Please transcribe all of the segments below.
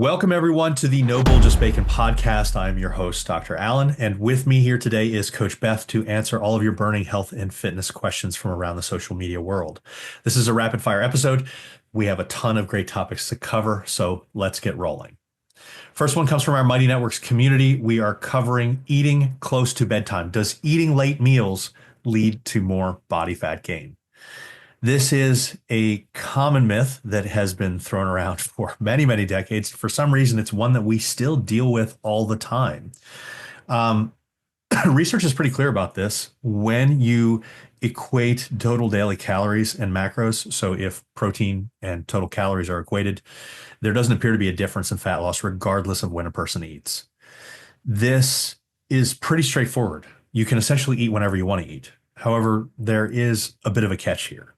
Welcome, everyone, to the No Bull Just Bacon podcast. I'm your host, Dr. Allan, and with me here today is Coach Beth to answer all of your burning health and fitness questions from around the social media world. This is a rapid fire episode. We have a ton of great topics to cover, so let's get rolling. First one comes from our Mighty Networks community. We are covering eating close to bedtime. Does eating late meals lead to more body fat gain? This is a common myth that has been thrown around for many, many decades. For some reason, it's one that we still deal with all the time. Research is pretty clear about this. When you equate total daily calories and macros, so if protein and total calories are equated, there doesn't appear to be a difference in fat loss regardless of when a person eats. This is pretty straightforward. You can essentially eat whenever you want to eat. However, there is a bit of a catch here.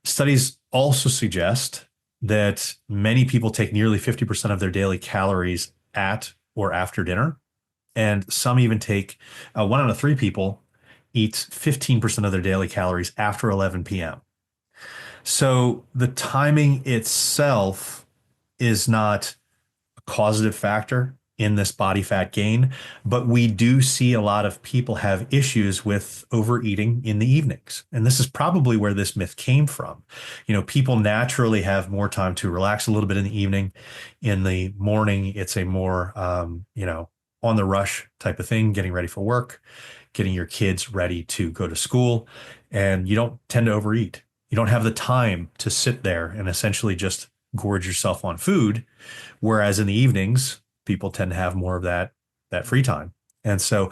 Studies also suggest that many people take nearly 50% of their daily calories at or after dinner. And some even take, 1 out of 3 people eats 15% of their daily calories after 11 p.m. So the timing itself is not a causative factor in this body fat gain, but we do see a lot of people have issues with overeating in the evenings. And this is probably where this myth came from. You know, people naturally have more time to relax a little bit in the evening. In the morning, it's a more, on the rush type of thing, getting ready for work, getting your kids ready to go to school. And you don't tend to overeat. You don't have the time to sit there and essentially just gorge yourself on food. Whereas in the evenings, people tend to have more of that free time. And so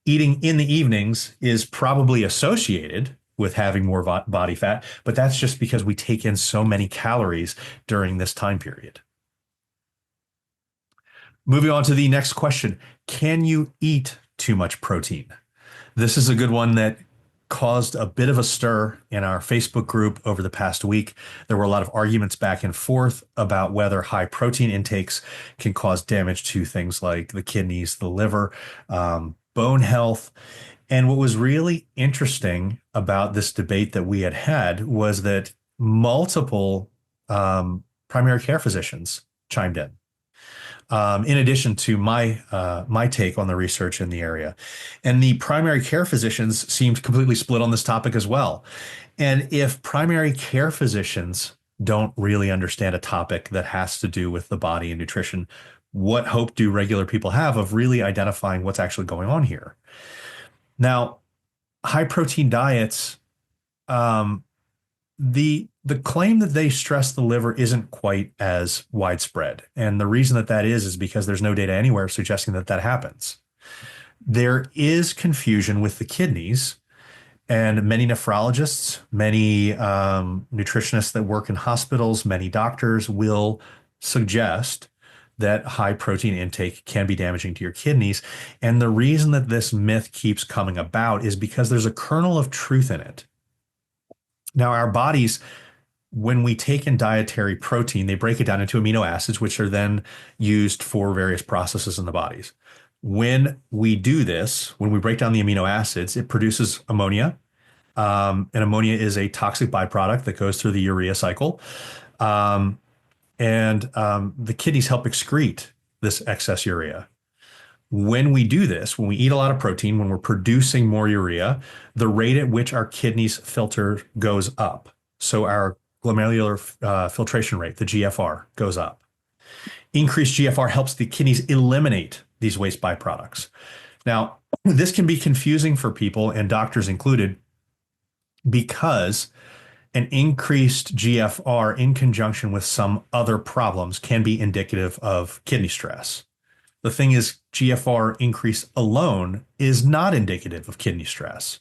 eating in the evenings is probably associated with having more body fat, but that's just because we take in so many calories during this time period. Moving on to the next question. Can you eat too much protein? This is a good one that caused a bit of a stir in our Facebook group over the past week. There were a lot of arguments back and forth about whether high protein intakes can cause damage to things like the kidneys, the liver, bone health. And what was really interesting about this debate that we had was that multiple primary care physicians chimed in addition to my take on the research in the area. And the primary care physicians seemed completely split on this topic as well. And if primary care physicians don't really understand a topic that has to do with the body and nutrition, what hope do regular people have of really identifying what's actually going on here? Now, high protein diets, the claim that they stress the liver isn't quite as widespread. And the reason that is because there's no data anywhere suggesting that happens. There is confusion with the kidneys, and many nephrologists, many nutritionists that work in hospitals, many doctors will suggest that high protein intake can be damaging to your kidneys. And the reason that this myth keeps coming about is because there's a kernel of truth in it. Now, our bodies, when we take in dietary protein, they break it down into amino acids, which are then used for various processes in the bodies. When we do this, when we break down the amino acids, it produces ammonia. And ammonia is a toxic byproduct that goes through the urea cycle. And the kidneys help excrete this excess urea. When we do this, when we eat a lot of protein, when we're producing more urea, the rate at which our kidneys filter goes up. So our glomerular filtration rate, the GFR, goes up. Increased GFR helps the kidneys eliminate these waste byproducts. Now, this can be confusing for people, and doctors included, because an increased GFR in conjunction with some other problems can be indicative of kidney stress. The thing is, GFR increase alone is not indicative of kidney stress.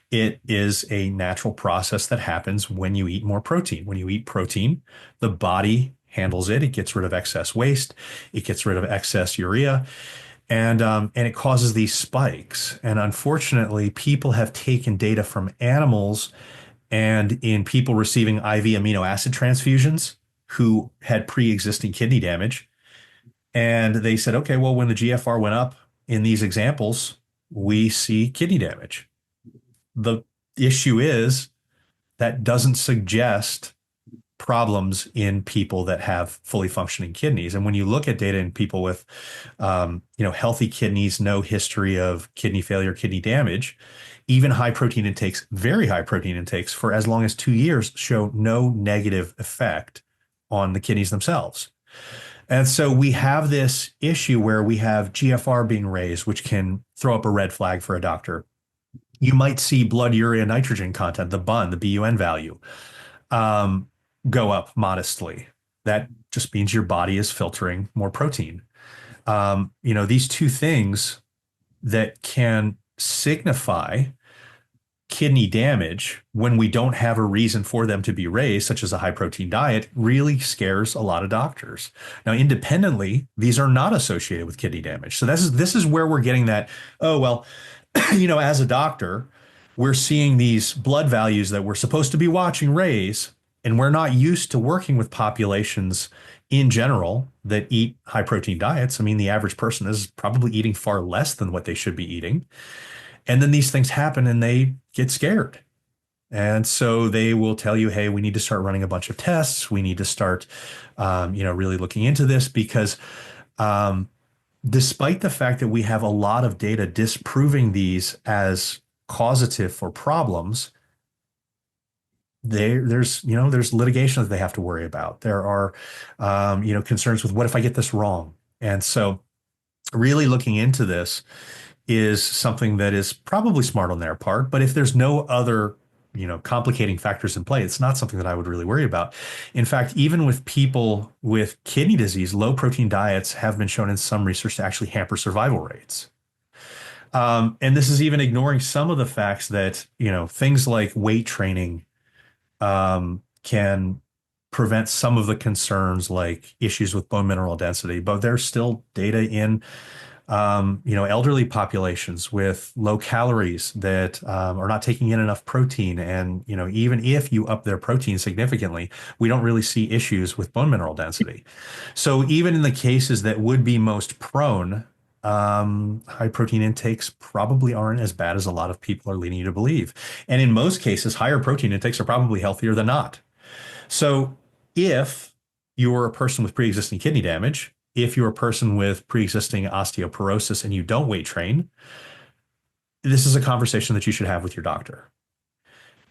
It is a natural process that happens when you eat more protein. When you eat protein, the body handles it. It gets rid of excess waste. It gets rid of excess urea. And it causes these spikes. And unfortunately, people have taken data from animals and in people receiving IV amino acid transfusions who had pre-existing kidney damage. And they said, okay, well, when the GFR went up in these examples, we see kidney damage. The issue is that doesn't suggest problems in people that have fully functioning kidneys. And when you look at data in people with, healthy kidneys, no history of kidney failure, kidney damage, even high protein intakes, very high protein intakes for as long as 2 years show no negative effect on the kidneys themselves. And so we have this issue where we have GFR being raised, which can throw up a red flag for a doctor. You might see blood urea nitrogen content, the BUN, the BUN value, um, go up modestly. That just means your body is filtering more protein. These two things that can signify kidney damage when we don't have a reason for them to be raised, such as a high protein diet, really scares a lot of doctors. Now, independently, these are not associated with kidney damage. So this is where we're getting that, oh, well, as a doctor, we're seeing these blood values that we're supposed to be watching raise, and we're not used to working with populations in general that eat high protein diets. I mean, the average person is probably eating far less than what they should be eating. And then these things happen and they get scared. And so they will tell you, hey, we need to start running a bunch of tests. We need to start, really looking into this because despite the fact that we have a lot of data disproving these as causative for problems, there's litigation that they have to worry about. There are, concerns with what if I get this wrong? And so really looking into this is something that is probably smart on their part. But if there's no other, complicating factors in play, it's not something that I would really worry about. In fact, even with people with kidney disease, low protein diets have been shown in some research to actually hamper survival rates. And this is even ignoring some of the facts that, things like weight training can prevent some of the concerns like issues with bone mineral density, but there's still data in elderly populations with low calories that are not taking in enough protein. And, even if you up their protein significantly, we don't really see issues with bone mineral density. So even in the cases that would be most prone, high protein intakes probably aren't as bad as a lot of people are leading you to believe. And in most cases, higher protein intakes are probably healthier than not. So if you're a person with pre-existing kidney damage, if you're a person with pre-existing osteoporosis and you don't weight train, this is a conversation that you should have with your doctor.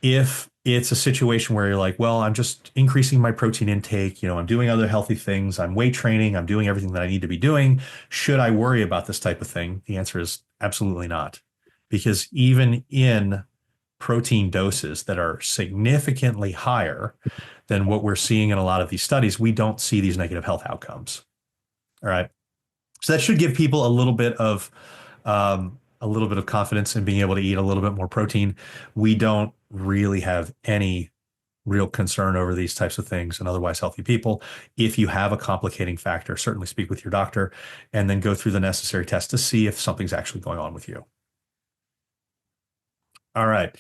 If it's a situation where you're like, well, I'm just increasing my protein intake, I'm doing other healthy things, I'm weight training, I'm doing everything that I need to be doing, should I worry about this type of thing? The answer is absolutely not. Because even in protein doses that are significantly higher than what we're seeing in a lot of these studies, we don't see these negative health outcomes. All right. So that should give people a little bit of confidence in being able to eat a little bit more protein. We don't really have any real concern over these types of things in otherwise healthy people. If you have a complicating factor, certainly speak with your doctor and then go through the necessary tests to see if something's actually going on with you. All right.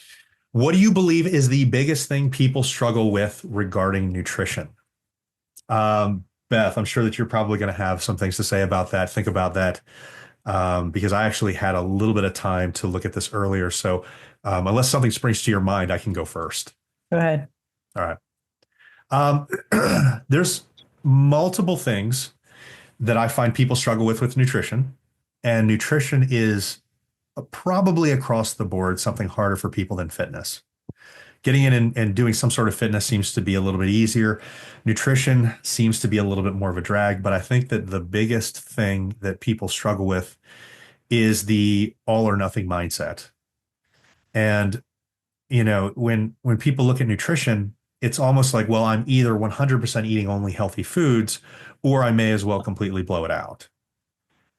What do you believe is the biggest thing people struggle with regarding nutrition? Beth, I'm sure that you're probably going to have some things to say about that. Think about that because I actually had a little bit of time to look at this earlier. So unless something springs to your mind, I can go first. Go ahead. All right. There's multiple things that I find people struggle with nutrition, and nutrition is probably across the board something harder for people than fitness. Getting in and doing some sort of fitness seems to be a little bit easier. Nutrition seems to be a little bit more of a drag, but I think that the biggest thing that people struggle with is the all or nothing mindset. And, when people look at nutrition, it's almost like, well, I'm either 100% eating only healthy foods, or I may as well completely blow it out.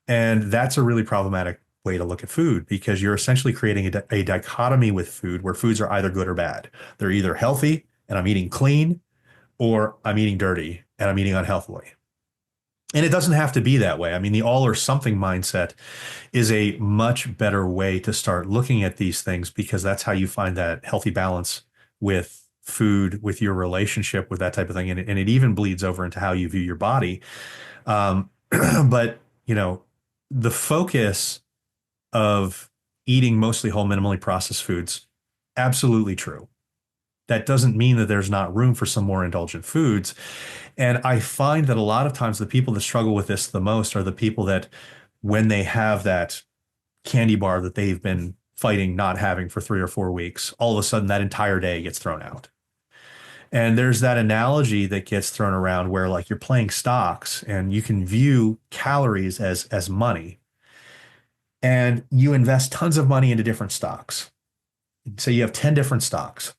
And that's a really problematic way to look at food because you're essentially creating a dichotomy with food where foods are either good or bad. They're either healthy and I'm eating clean, or I'm eating dirty and I'm eating unhealthily. And it doesn't have to be that way. I mean, the all or something mindset is a much better way to start looking at these things because that's how you find that healthy balance with food, with your relationship, with that type of thing. And it even bleeds over into how you view your body. But, the focus of eating mostly whole, minimally processed foods, absolutely true. That doesn't mean that there's not room for some more indulgent foods. And I find that a lot of times the people that struggle with this the most are the people that, when they have that candy bar that they've been fighting not having for 3 or 4 weeks, all of a sudden that entire day gets thrown out. And there's that analogy that gets thrown around where, like, you're playing stocks and you can view calories as money, and you invest tons of money into different stocks. So you have 10 different stocks.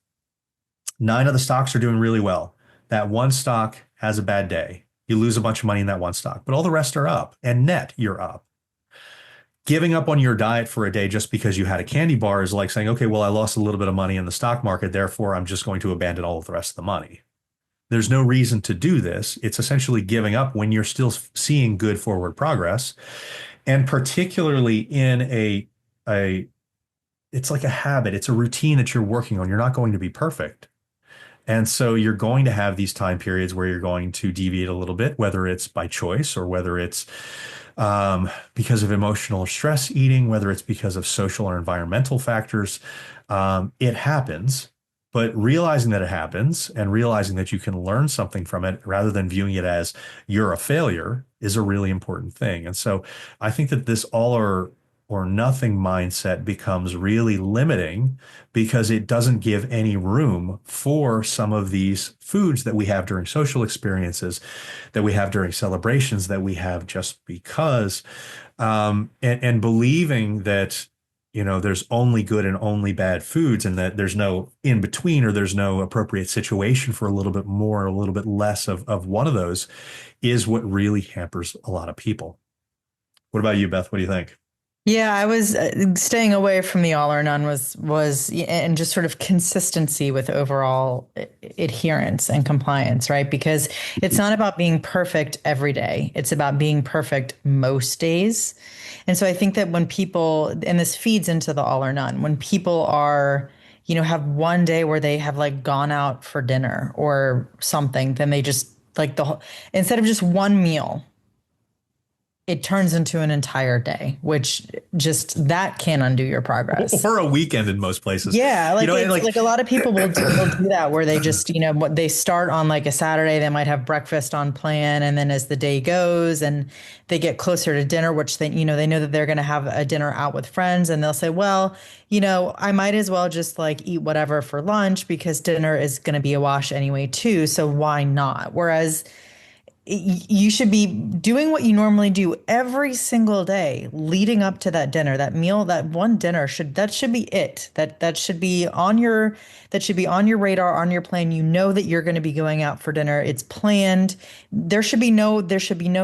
9 of the stocks are doing really well. That one stock has a bad day. You lose a bunch of money in that one stock, but all the rest are up, and net you're up. Giving up on your diet for a day just because you had a candy bar is like saying, okay, well, I lost a little bit of money in the stock market, therefore I'm just going to abandon all of the rest of the money. There's no reason to do this. It's essentially giving up when you're still seeing good forward progress. And particularly in a it's like a habit, it's a routine that you're working on. You're not going to be perfect. And so you're going to have these time periods where you're going to deviate a little bit, whether it's by choice or whether it's because of emotional stress eating, whether it's because of social or environmental factors. It happens, but realizing that it happens and realizing that you can learn something from it rather than viewing it as you're a failure is a really important thing. And so I think that this all or nothing mindset becomes really limiting because it doesn't give any room for some of these foods that we have during social experiences, that we have during celebrations, that we have just because, and believing that, there's only good and only bad foods, and that there's no in between, or there's no appropriate situation for a little bit more, or a little bit less of one of those, is what really hampers a lot of people. What about you, Beth? What do you think? Yeah, I was staying away from the all or none was and just sort of consistency with overall adherence and compliance, right? Because it's not about being perfect every day. It's about being perfect most days. And so I think that when people, and this feeds into the all or none, when people are, have one day where they have like gone out for dinner or something, then they just like instead of just one meal, it turns into an entire day, which just that can undo your progress. Or a weekend in most places. Yeah, like And it's like, like a lot of people will do that where they just, what they start on like a Saturday, they might have breakfast on plan, and then as the day goes and they get closer to dinner, which they know that they're going to have a dinner out with friends, and they'll say, well, I might as well just like eat whatever for lunch because dinner is going to be a wash anyway too, so why not? Whereas you should be doing what you normally do every single day leading up to that dinner, that meal, that one dinner should be it. That should be on your radar, on your plan. You know that you're going to be going out for dinner. It's planned. There should be no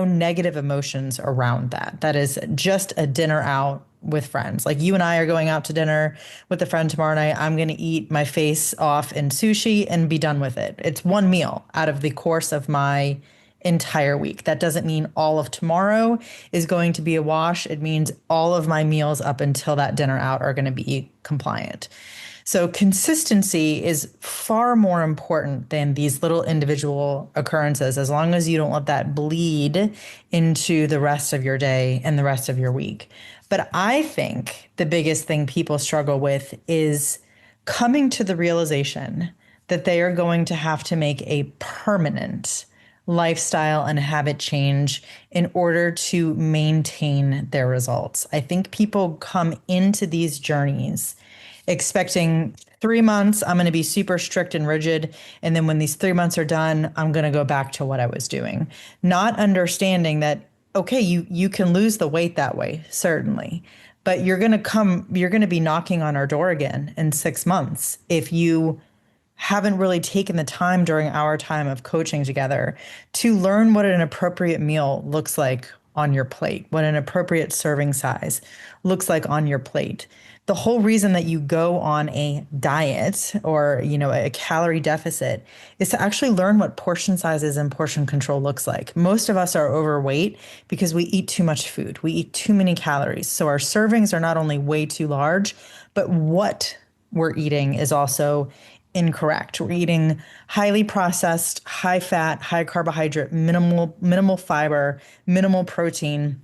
negative emotions around that. That is just a dinner out with friends. Like you and I are going out to dinner with a friend tomorrow night. I'm going to eat my face off in sushi and be done with it. It's one meal out of the course of my entire week. That doesn't mean all of tomorrow is going to be a wash. It means all of my meals up until that dinner out are going to be compliant. So consistency is far more important than these little individual occurrences, as long as you don't let that bleed into the rest of your day and the rest of your week. But I think the biggest thing people struggle with is coming to the realization that they are going to have to make a permanent lifestyle and habit change in order to maintain their results. I think people come into these journeys expecting 3 months, I'm going to be super strict and rigid. And then when these 3 months are done, I'm going to go back to what I was doing. Not understanding that, okay, you can lose the weight that way, certainly. But you're going to be knocking on our door again in 6 months if you haven't really taken the time during our time of coaching together to learn what an appropriate meal looks like on your plate, what an appropriate serving size looks like on your plate. The whole reason that you go on a diet or, a calorie deficit is to actually learn what portion sizes and portion control looks like. Most of us are overweight because we eat too much food. We eat too many calories. So our servings are not only way too large, but what we're eating is also incorrect. We're eating highly processed, high fat, high carbohydrate, minimal fiber, minimal protein.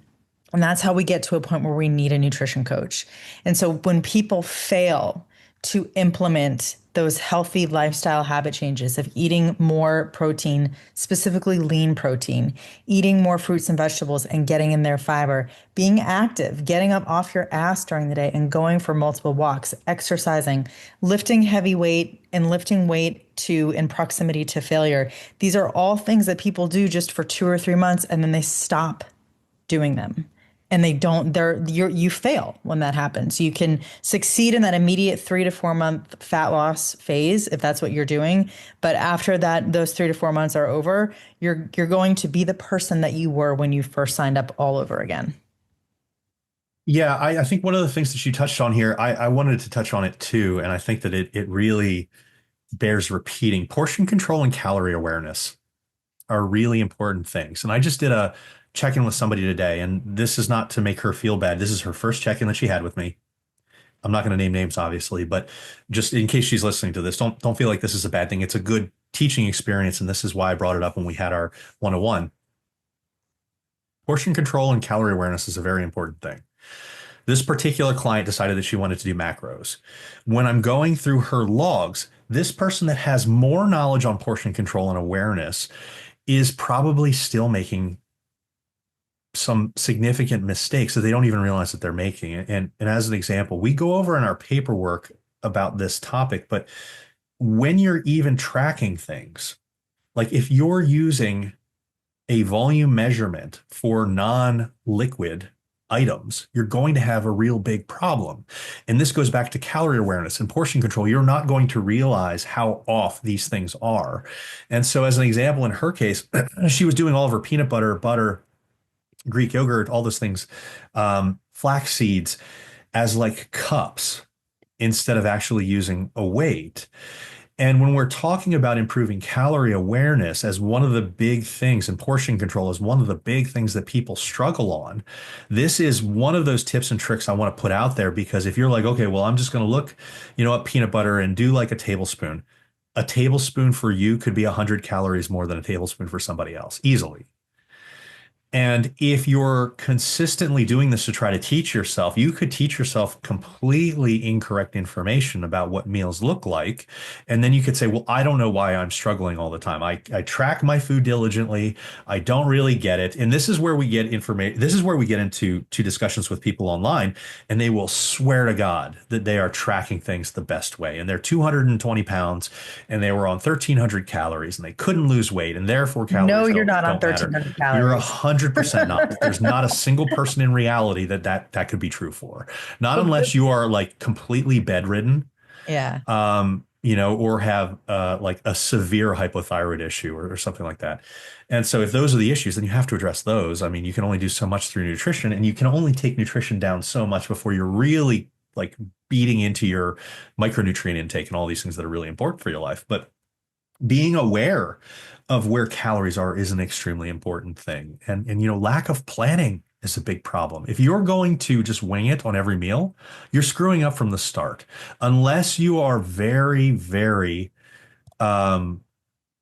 And that's how we get to a point where we need a nutrition coach. And so when people fail to implement those healthy lifestyle habit changes of eating more protein, specifically lean protein, eating more fruits and vegetables and getting in their fiber, being active, getting up off your ass during the day and going for multiple walks, exercising, lifting heavy weight and lifting weight to in proximity to failure. These are all things that people do just for 2 or 3 months and then they stop doing them. And they don't, you fail when that happens. You can succeed in that immediate 3 to 4 month fat loss phase if that's what you're doing. But after that, those 3 to 4 months are over, you're going to be the person that you were when you first signed up all over again. Yeah, I think one of the things that you touched on here, I wanted to touch on it too. And I think that it really bears repeating. Portion control and calorie awareness are really important things. And I just did a check-in with somebody today, and this is not to make her feel bad. This is her first check-in that she had with me. I'm not going to name names, obviously, but just in case she's listening to this, don't feel like this is a bad thing. It's a good teaching experience, and this is why I brought it up when we had our 101. Portion control and calorie awareness is a very important thing. This particular client decided that she wanted to do macros. When I'm going through her logs, this person that has more knowledge on portion control and awareness is probably still making some significant mistakes that they don't even realize that they're making. And as an example, we go over in our paperwork about this topic, but when you're even tracking things, like if you're using a volume measurement for non-liquid items, you're going to have a real big problem. And this goes back to calorie awareness and portion control. You're not going to realize how off these things are. And so as an example, in her case, she was doing all of her peanut butter, Greek yogurt, all those things, flax seeds as like cups instead of actually using a weight. And when we're talking about improving calorie awareness as one of the big things, and portion control is one of the big things that people struggle on, this is one of those tips and tricks I want to put out there, because if you're like, okay, well, I'm just going to look, at peanut butter and do like a tablespoon. A tablespoon for you could be 100 calories more than a tablespoon for somebody else, easily. And if you're consistently doing this to try to teach yourself, you could teach yourself completely incorrect information about what meals look like. And then you could say, well, I don't know why I'm struggling all the time. I track my food diligently. I don't really get it. And this is where we get information. This is where we get into discussions with people online, and they will swear to God that they are tracking things the best way. And they're 220 pounds and they were on 1,300 calories and they couldn't lose weight. And therefore calories No, you're not on don't matter. 1,300 calories. You're 100% not. There's not a single person in reality that could be true for. Not unless you are like completely bedridden. Yeah. Or have like a severe hypothyroid issue or something like that. And so if those are the issues, then you have to address those. I mean, you can only do so much through nutrition, and you can only take nutrition down so much before you're really like beating into your micronutrient intake and all these things that are really important for your life. But being aware of where calories are is an extremely important thing. And lack of planning is a big problem. If you're going to just wing it on every meal, you're screwing up from the start. Unless you are very, very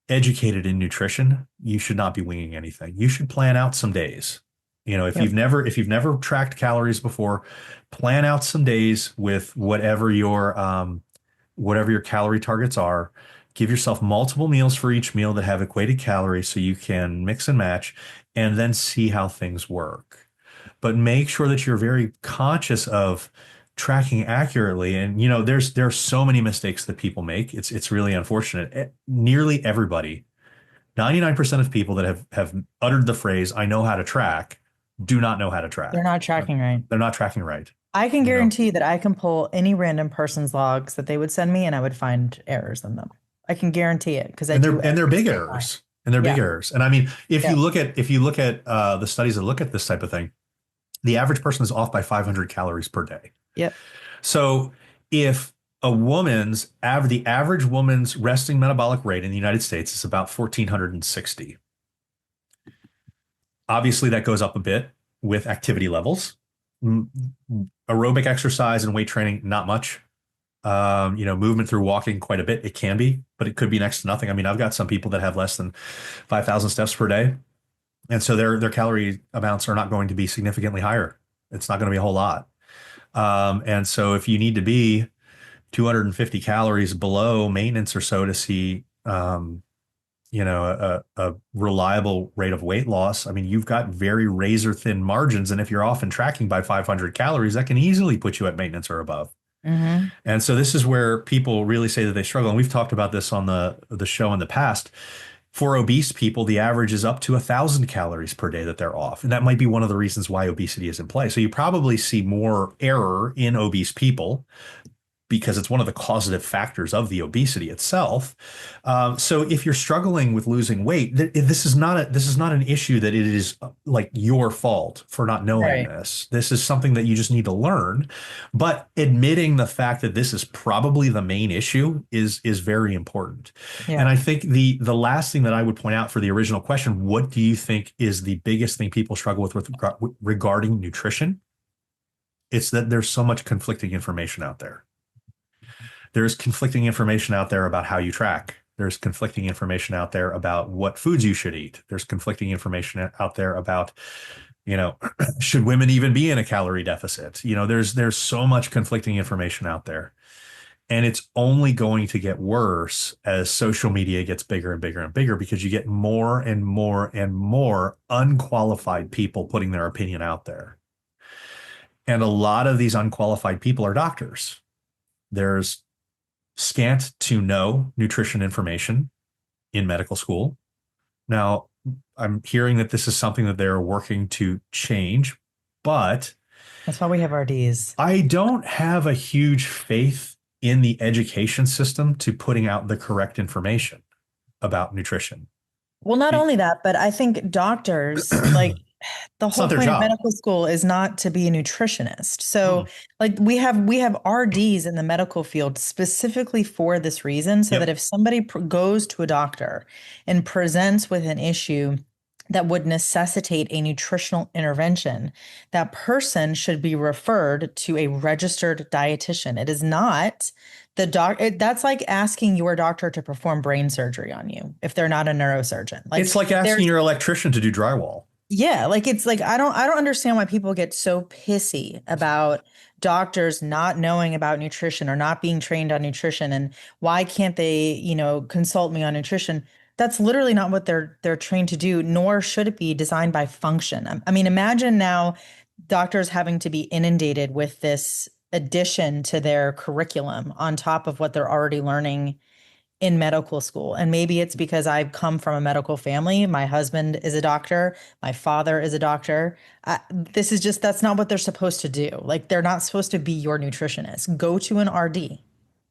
educated in nutrition, you should not be winging anything. You should plan out some days. If Yep. you've never tracked calories before, plan out some days with whatever your calorie targets are. Give yourself multiple meals for each meal that have equated calories so you can mix and match, and then see how things work. But make sure that you're very conscious of tracking accurately. And there's so many mistakes that people make. It's really unfortunate. Nearly everybody, 99% of people that have uttered the phrase "I know how to track" do not know how to track. They're not tracking right. They're not tracking right. I can guarantee that I can pull any random person's logs that they would send me and I would find errors in them. I can guarantee it because they're big errors. And they're big errors. And I mean, if you look at the studies that look at this type of thing, the average person is off by 500 calories per day. Yep. So if the average woman's resting metabolic rate in the United States is about 1,460. Obviously, that goes up a bit with activity levels. Aerobic exercise and weight training, not much. Movement through walking, quite a bit. It can be, but it could be next to nothing. I mean, I've got some people that have less than 5,000 steps per day. And so their calorie amounts are not going to be significantly higher. It's not going to be a whole lot. And so if you need to be 250 calories below maintenance or so to see, a reliable rate of weight loss. I mean, you've got very razor thin margins. And if you're off and tracking by 500 calories, that can easily put you at maintenance or above. Hmm. And so this is where people really say that they struggle. And we've talked about this on the show in the past. For obese people, the average is up to 1,000 calories per day that they're off. And that might be one of the reasons why obesity is in play. So you probably see more error in obese people because it's one of the causative factors of the obesity itself. So if you're struggling with losing weight, this is not an issue that it is like your fault for not knowing Right. this. This is something that you just need to learn. But admitting the fact that this is probably the main issue is very important. And Yeah. I think the last thing that I would point out for the original question, what do you think is the biggest thing people struggle with regarding nutrition? It's that there's so much conflicting information out there. There's conflicting information out there about how you track. There's conflicting information out there about what foods you should eat. There's conflicting information out there about, should women even be in a calorie deficit? There's so much conflicting information out there. And it's only going to get worse as social media gets bigger and bigger and bigger because you get more and more and more unqualified people putting their opinion out there. And a lot of these unqualified people are doctors. There's scant to no nutrition information in medical school. Now, I'm hearing that this is something that they're working to change, but That's why we have RDs. I don't have a huge faith in the education system to putting out the correct information about nutrition. Well, not only that, but I think doctors, like the It's whole not their point of job. medical school is not to be a nutritionist. So, Mm. like we have RDs in the medical field specifically for this reason, so that Yep. if somebody goes to a doctor and presents with an issue that would necessitate a nutritional intervention, that person should be referred to a registered dietitian. It is not that's like asking your doctor to perform brain surgery on you if they're not a neurosurgeon. Like It's like asking there's your electrician to do drywall. yeah, like it's like I don't understand why people get so pissy about doctors not knowing about nutrition or not being trained on nutrition and why can't they, consult me on nutrition? That's literally not what they're trained to do, nor should it be designed by function. I mean, imagine now doctors having to be inundated with this addition to their curriculum on top of what they're already learning in medical school. And maybe it's because I've come from a medical family. My husband is a doctor. My father is a doctor. This is just, that's not what they're supposed to do. Like, they're not supposed to be your nutritionist. Go to an RD.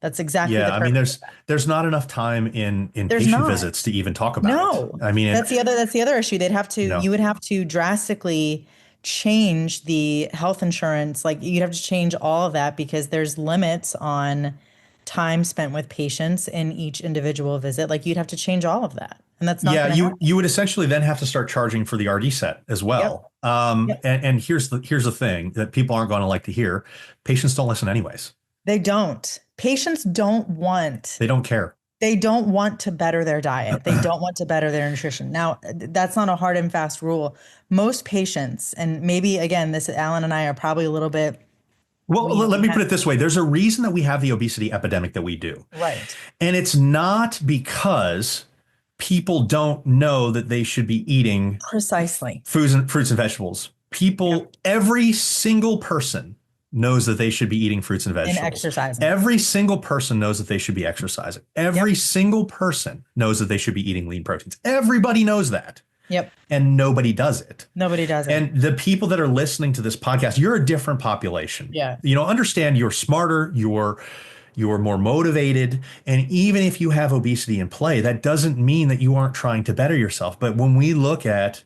That's exactly the Yeah, I mean, purpose of there's that. there's not enough time in There's patient not. visits to even talk about it. No. I mean, That's the other issue. You no. would have to drastically change the health insurance. Like, you'd have to change all of that because there's limits on time spent with patients in each individual visit. Like, you'd have to change all of that. And that's not Yeah, going to you happen. you would essentially then have to start charging for the RD set as Yep. well. Yep. And here's the thing that people aren't going to like to hear. Patients don't listen anyways. They don't. Patients don't want They don't care. they don't want to better their diet. They don't want to better their nutrition. Now, that's not a hard and fast rule. Most patients, and maybe again, this Alan and I are probably a little bit Well, we let we me have put it this way. There's a reason that we have the obesity epidemic that we do. right. And it's not because people don't know that they should be eating Precisely. fruits and vegetables. Yep. Every single person knows that they should be eating fruits and And vegetables. exercising. Every single person knows that they should be exercising. Yep. Every single person knows that they should be eating lean proteins. Everybody knows that. Yep. And nobody does it. Nobody does it. And the people that are listening to this podcast, you're a different population. Yeah. Understand you're smarter, you're more motivated. And even if you have obesity in play, that doesn't mean that you aren't trying to better yourself. But when we look at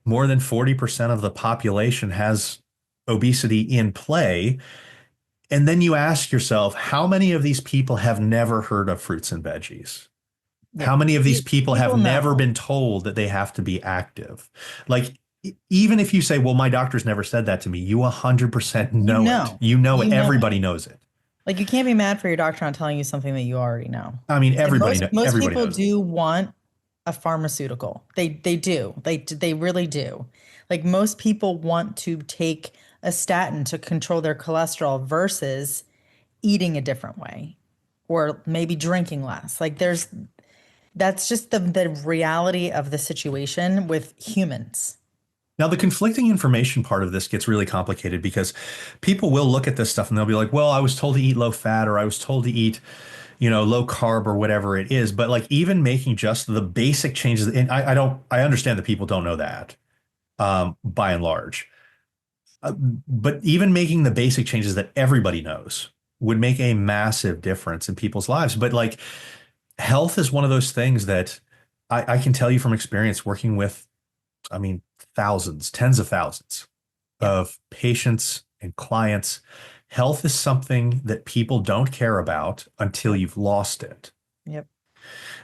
more than 40% of the population has obesity in play, and then you ask yourself, how many of these people have never heard of fruits and veggies? Yeah. How many of these people have People never know. been told that they have to be active? Like, even if you say, well, my doctor's never said that to me, you 100% You know it. know. You know it. You know it. Everybody knows it. Like, you can't be mad for your doctor on telling you something that you already know. I mean, And most everybody people knows it. do want a pharmaceutical. They do. They really do. Like, most people want to take a statin to control their cholesterol versus eating a different way. or maybe drinking less. Like that's just the reality of the situation with humans. Now, the conflicting information part of this gets really complicated because people will look at this stuff and they'll be like, well, I was told to eat low fat or I was told to eat, low carb or whatever it is. But like even making just the basic changes, and I understand that people don't know that by and large. But even making the basic changes that everybody knows would make a massive difference in people's lives. But like health is one of those things that I can tell you from experience working with, I mean, thousands, tens of thousands Yep. of patients and clients. Health is something that people don't care about until you've lost it. Yep.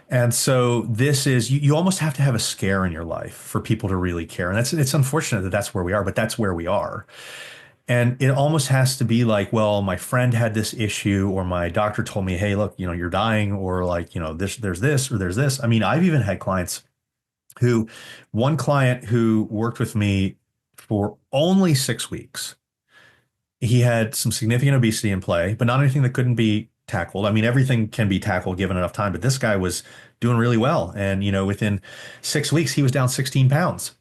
And so this is you almost have to have a scare in your life for people to really care. And it's unfortunate that that's where we are, but that's where we are. And it almost has to be like, well, my friend had this issue, or my doctor told me, hey, look, you're dying, or like, there's this, or there's this. I mean, I've even had clients who, one client who worked with me for only 6 weeks, he had some significant obesity in play, but not anything that couldn't be tackled. I mean, everything can be tackled given enough time, but this guy was doing really well. And, within 6 weeks, he was down 16 pounds.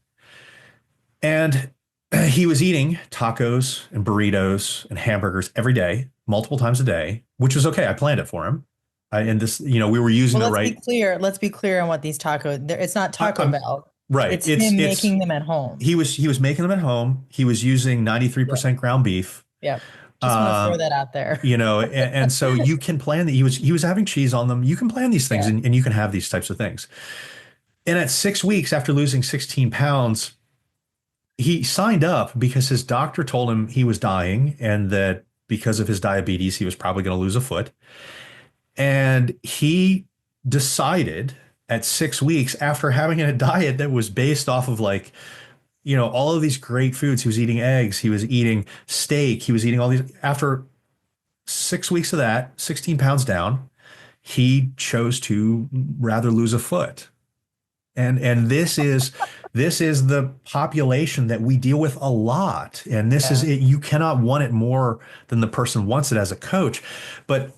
And he was eating tacos and burritos and hamburgers every day, multiple times a day, which was okay. I planned it for him. And this, we were using Well, the let's be right. clear. Let's be clear on what these tacos. It's not Taco I'm Bell. right. It's It's him it's making them at home. he was making them at home. He was using Yep. 93% ground beef. Yep. Just want to throw Um, that out there. and so you can plan that he was having cheese on them. You can plan these things Yeah. and you can have these types of things. And at 6 weeks after losing 16 pounds, he signed up because his doctor told him he was dying and that because of his diabetes, he was probably going to lose a foot. And he decided at 6 weeks after having a diet that was based off of like, all of these great foods. He was eating eggs. He was eating steak. He was eating all these. After 6 weeks of that, 16 pounds down, he chose to rather lose a foot. And this is the population that we deal with a lot. And this is Yeah. it. You cannot want it more than the person wants it as a coach. But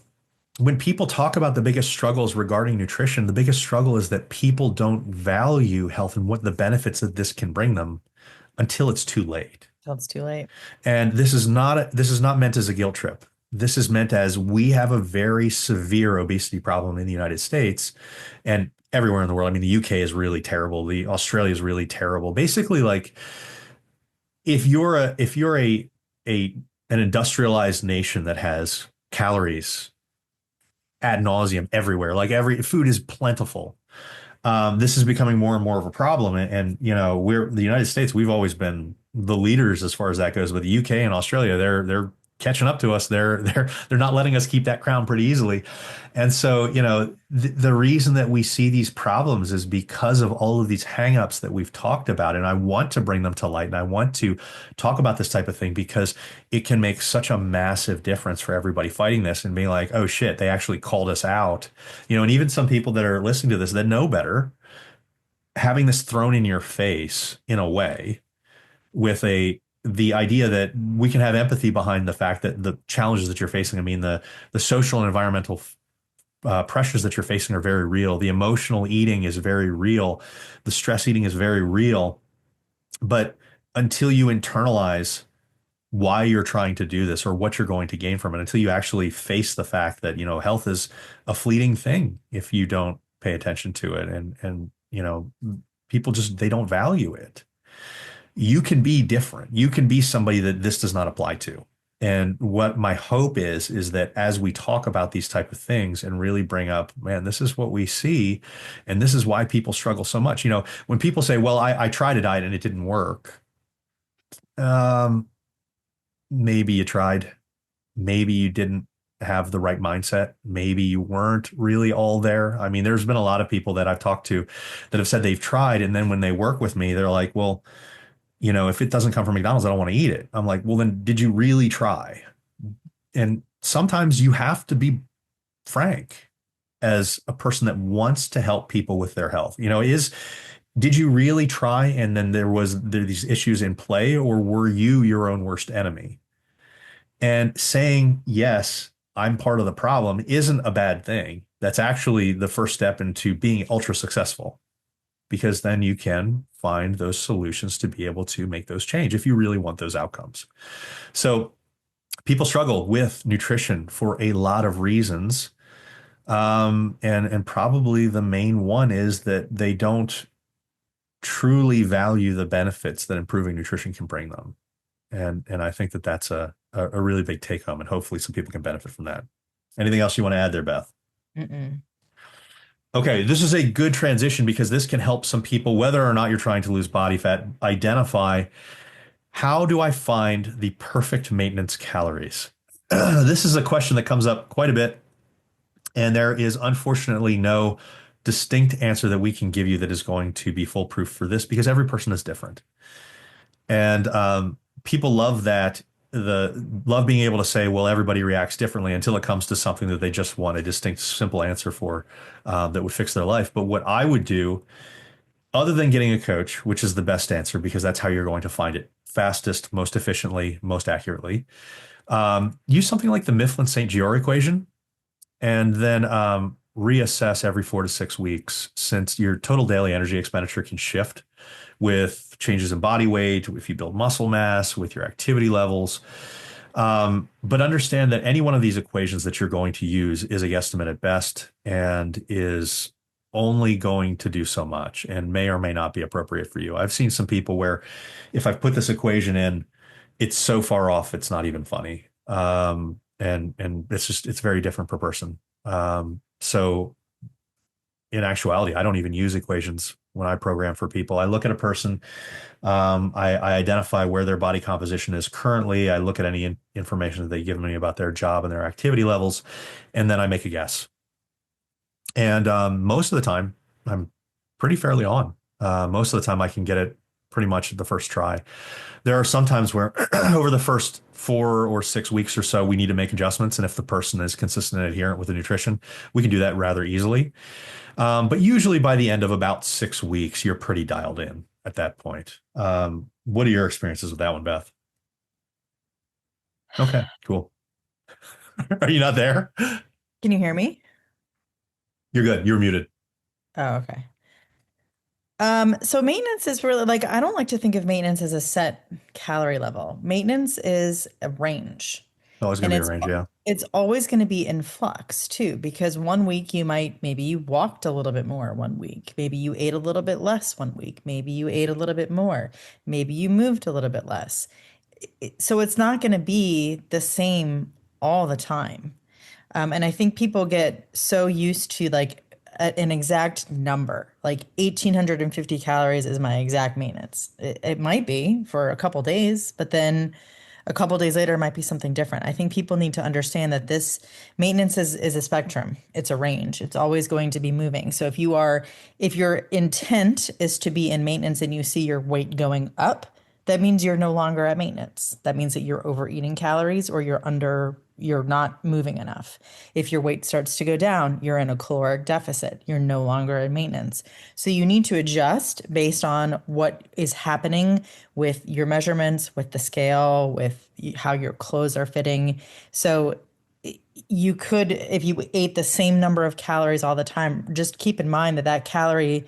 when people talk about the biggest struggles regarding nutrition, the biggest struggle is that people don't value health and what the benefits that this can bring them until it's too late. Till it's too late. And this is not meant as a guilt trip. This is meant as we have a very severe obesity problem in the United States and everywhere in the world. I mean, the UK is really terrible. The Australia is really terrible. Basically, like if you're a an industrialized nation that has calories ad nauseum everywhere, like every food is plentiful. This is becoming more and more of a problem. And we're the United States. We've always been the leaders as far as that goes. But the UK and Australia, they're catching up to us. They're not letting us keep that crown pretty easily. And so, the reason that we see these problems is because of all of these hangups that we've talked about. And I want to bring them to light and I want to talk about this type of thing because it can make such a massive difference for everybody fighting this and being like, oh shit, they actually called us out. And even some people that are listening to this that know better, having this thrown in your face in a way with the idea that we can have empathy behind the fact that the challenges that you're facing, I mean, the social and environmental pressures that you're facing are very real. The emotional eating is very real. The stress eating is very real. But until you internalize why you're trying to do this or what you're going to gain from it, until you actually face the fact that, health is a fleeting thing if you don't pay attention to it and people just they don't value it. You can be different. You can be somebody that this does not apply to. And what my hope is that as we talk about these type of things and really bring up, man, this is what we see, and this is why people struggle so much. When people say, well, I tried a diet and it didn't work. Um, maybe you tried, maybe you didn't have the right mindset. Maybe you weren't really all there. I mean, there's been a lot of people that I've talked to that have said they've tried. And then when they work with me, they're like, well, if it doesn't come from McDonald's, I don't want to eat it. I'm like, well, then did you really try? And sometimes you have to be frank as a person that wants to help people with their health. Did you really try? And then there these issues in play, or were you your own worst enemy? And saying, yes, I'm part of the problem isn't a bad thing. That's actually the first step into being ultra successful, because then you can find those solutions to be able to make those change if you really want those outcomes. So people struggle with nutrition for a lot of reasons. And probably the main one is that they don't truly value the benefits that improving nutrition can bring them. And I think that that's a really big take home, and hopefully some people can benefit from that. Anything else you want to add there, Beth? Mm-mm. Okay, this is a good transition because this can help some people, whether or not you're trying to lose body fat, identify how do I find the perfect maintenance calories? This is a question that comes up quite a bit, and there is unfortunately no distinct answer that we can give you that is going to be foolproof for this because every person is different. And people love that, the love being able to say, well, everybody reacts differently until it comes to something that they just want a distinct, simple answer for that would fix their life. But what I would do, other than getting a coach, which is the best answer because that's how you're going to find it fastest, most efficiently, most accurately, use something like the Mifflin St. Jeor equation, and then reassess every 4 to 6 weeks, since your total daily energy expenditure can shift with changes in body weight, if you build muscle mass, with your activity levels. But understand that any one of these equations that you're going to use is a guesstimate at best and is only going to do so much and may or may not be appropriate for you. I've seen some people where if I've put this equation in, it's so far off, it's not even funny. And it's very different per person. So in actuality, I don't even use equations when I program for people. I look at a person, I identify where their body composition is currently. I look at any information that they give me about their job and their activity levels, and then I make a guess. And most of the time, I'm pretty fairly on. Most of the time, I can get it pretty much the first try. There are some times where over the first 4 or 6 weeks or so, we need to make adjustments. And if the person is consistent and adherent with the nutrition, we can do that rather easily. But usually by the end of about 6 weeks, you're pretty dialed in at that point. What are your experiences with that one, Beth? Okay, cool. Are you not there? Can you hear me? You're good. You're muted. Oh, okay. So maintenance is really like, I don't like to think of maintenance as a set calorie level. Maintenance is a range. Always going And to be a range, yeah. it's always going to be in flux too, because one week maybe you walked a little bit more one week. Maybe you ate a little bit less one week. Maybe you ate a little bit more. Maybe you moved a little bit less. So it's not going to be the same all the time. And I think people get so used to like an exact number, like 1,850 calories is my exact maintenance. It might be for a couple days, but then a couple days later, it might be something different. I think people need to understand that this maintenance is a spectrum. It's a range. It's always going to be moving. So if your intent is to be in maintenance and you see your weight going up, that means you're no longer at maintenance. That means that you're overeating calories or you're not moving enough. If your weight starts to go down, you're in a caloric deficit. You're no longer in maintenance. So you need to adjust based on what is happening with your measurements, with the scale, with how your clothes are fitting. So you could, if you ate the same number of calories all the time, just keep in mind that that calorie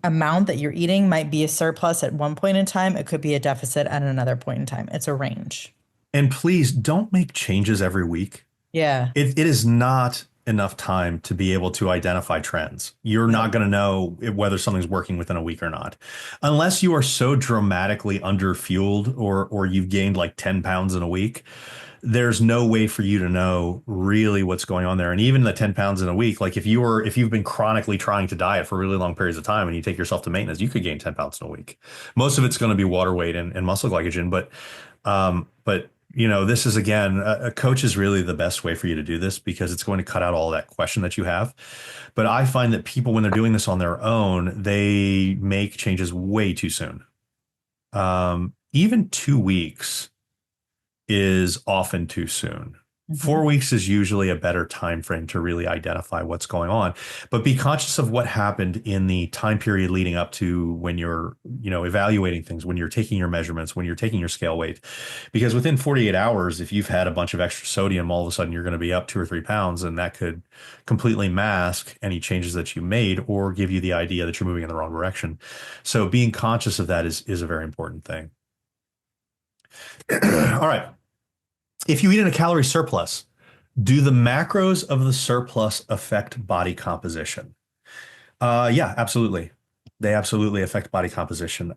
amount that you're eating might be a surplus at one point in time. It could be a deficit at another point in time. It's a range. And please don't make changes every week. Yeah. It is not enough time to be able to identify trends. You're not going to know whether something's working within a week or not, unless you are so dramatically underfueled or you've gained like 10 pounds in a week. There's no way for you to know really what's going on there. And even the 10 pounds in a week, like if you've been chronically trying to diet for really long periods of time and you take yourself to maintenance, you could gain 10 pounds in a week. Most of it's going to be water weight and muscle glycogen. But this is again, a coach is really the best way for you to do this because it's going to cut out all that question that you have. But I find that people, when they're doing this on their own, they make changes way too soon. Even 2 weeks is often too soon. Hmm. 4 weeks is usually a better time frame to really identify what's going on, but be conscious of what happened in the time period leading up to when you're, evaluating things, when you're taking your measurements, when you're taking your scale weight, because within 48 hours, if you've had a bunch of extra sodium, all of a sudden you're going to be up 2 or 3 pounds, and that could completely mask any changes that you made or give you the idea that you're moving in the wrong direction. So being conscious of that is a very important thing. All right. If you eat in a calorie surplus, do the macros of the surplus affect body composition? Yeah, absolutely. They absolutely affect body composition.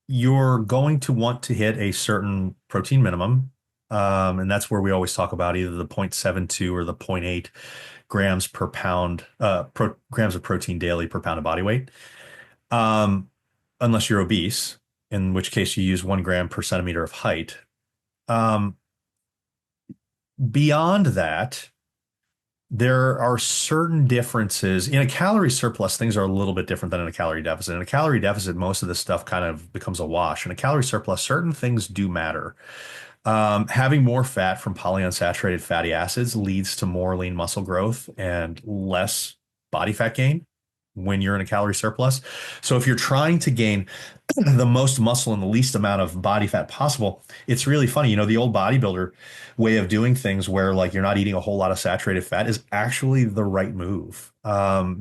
You're going to want to hit a certain protein minimum. And that's where we always talk about either the 0.72 or the zero point 0.8 grams per pound, grams of protein daily per pound of body weight. Um, Unless you're obese, in which case you use 1 gram per centimeter of height. Um, Beyond that, there are certain differences. In a calorie surplus, things are a little bit different than in a calorie deficit. In a calorie deficit, most of this stuff kind of becomes a wash. In a calorie surplus, certain things do matter. Having more fat from polyunsaturated fatty acids leads to more lean muscle growth and less body fat gain when you're in a calorie surplus. So if you're trying to gain the most muscle and the least amount of body fat possible, it's really funny. The old bodybuilder way of doing things where like you're not eating a whole lot of saturated fat is actually the right move,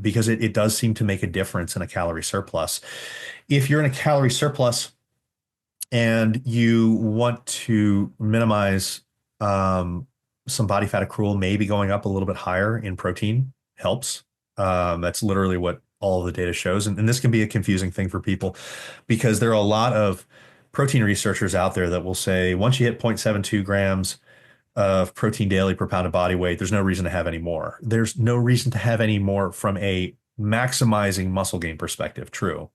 because it does seem to make a difference in a calorie surplus. If you're in a calorie surplus and you want to minimize some body fat accrual, maybe going up a little bit higher in protein helps. That's literally what all of the data shows. And this can be a confusing thing for people because there are a lot of protein researchers out there that will say once you hit 0.72 grams of protein daily per pound of body weight, there's no reason to have any more. There's no reason to have any more from a maximizing muscle gain perspective. True.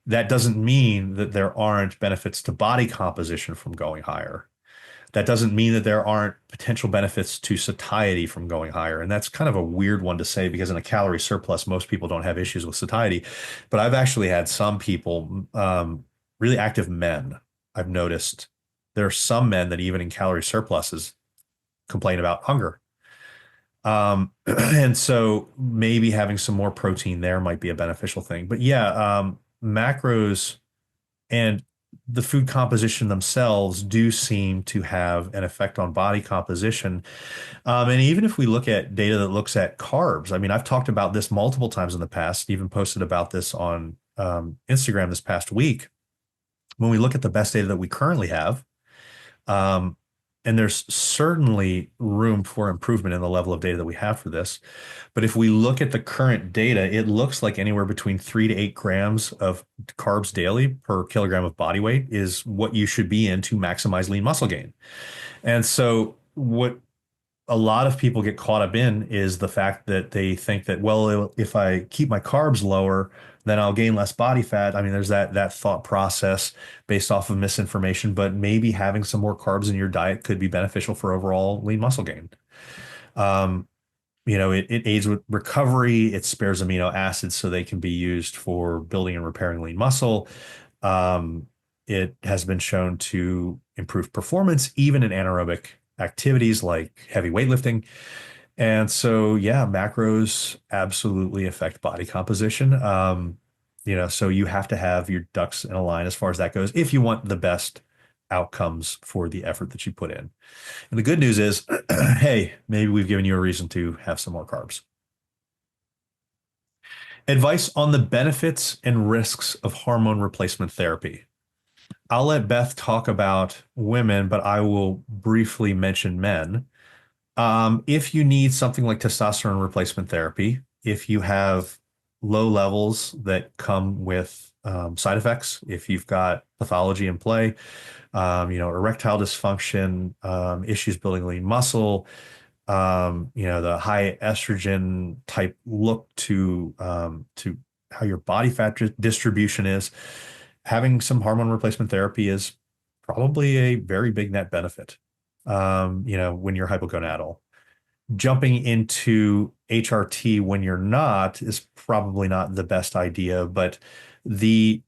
That doesn't mean that there aren't benefits to body composition from going higher. That doesn't mean that there aren't potential benefits to satiety from going higher. And that's kind of a weird one to say because in a calorie surplus, most people don't have issues with satiety. But I've actually had some people, really active men, I've noticed there are some men that even in calorie surpluses complain about hunger. And so maybe having some more protein there might be a beneficial thing. But yeah, macros and the food composition themselves do seem to have an effect on body composition. And even if we look at data that looks at carbs, I mean, I've talked about this multiple times in the past, even posted about this on Instagram this past week. When we look at the best data that we currently have, um, and there's certainly room for improvement in the level of data that we have for this. But if we look at the current data, it looks like anywhere between 3 to 8 grams of carbs daily per kilogram of body weight is what you should be in to maximize lean muscle gain. And so what a lot of people get caught up in is the fact that they think that, well, if I keep my carbs lower, then I'll gain less body fat. I mean, there's that thought process based off of misinformation, but maybe having some more carbs in your diet could be beneficial for overall lean muscle gain. Um, it aids with recovery. It spares amino acids so they can be used for building and repairing lean muscle. Um, it has been shown to improve performance, even in anaerobic activities like heavy weightlifting. And so, yeah, macros absolutely affect body composition. So you have to have your ducks in a line as far as that goes if you want the best outcomes for the effort that you put in. And the good news is, hey, maybe we've given you a reason to have some more carbs. Advice on the benefits and risks of hormone replacement therapy. I'll let Beth talk about women, but I will briefly mention men. If you need something like testosterone replacement therapy, if you have low levels that come with side effects, if you've got pathology in play, erectile dysfunction, issues building lean muscle, the high estrogen type look to how your body fat distribution is, having some hormone replacement therapy is probably a very big net benefit. When you're hypogonadal. Jumping into HRT when you're not is probably not the best idea, but the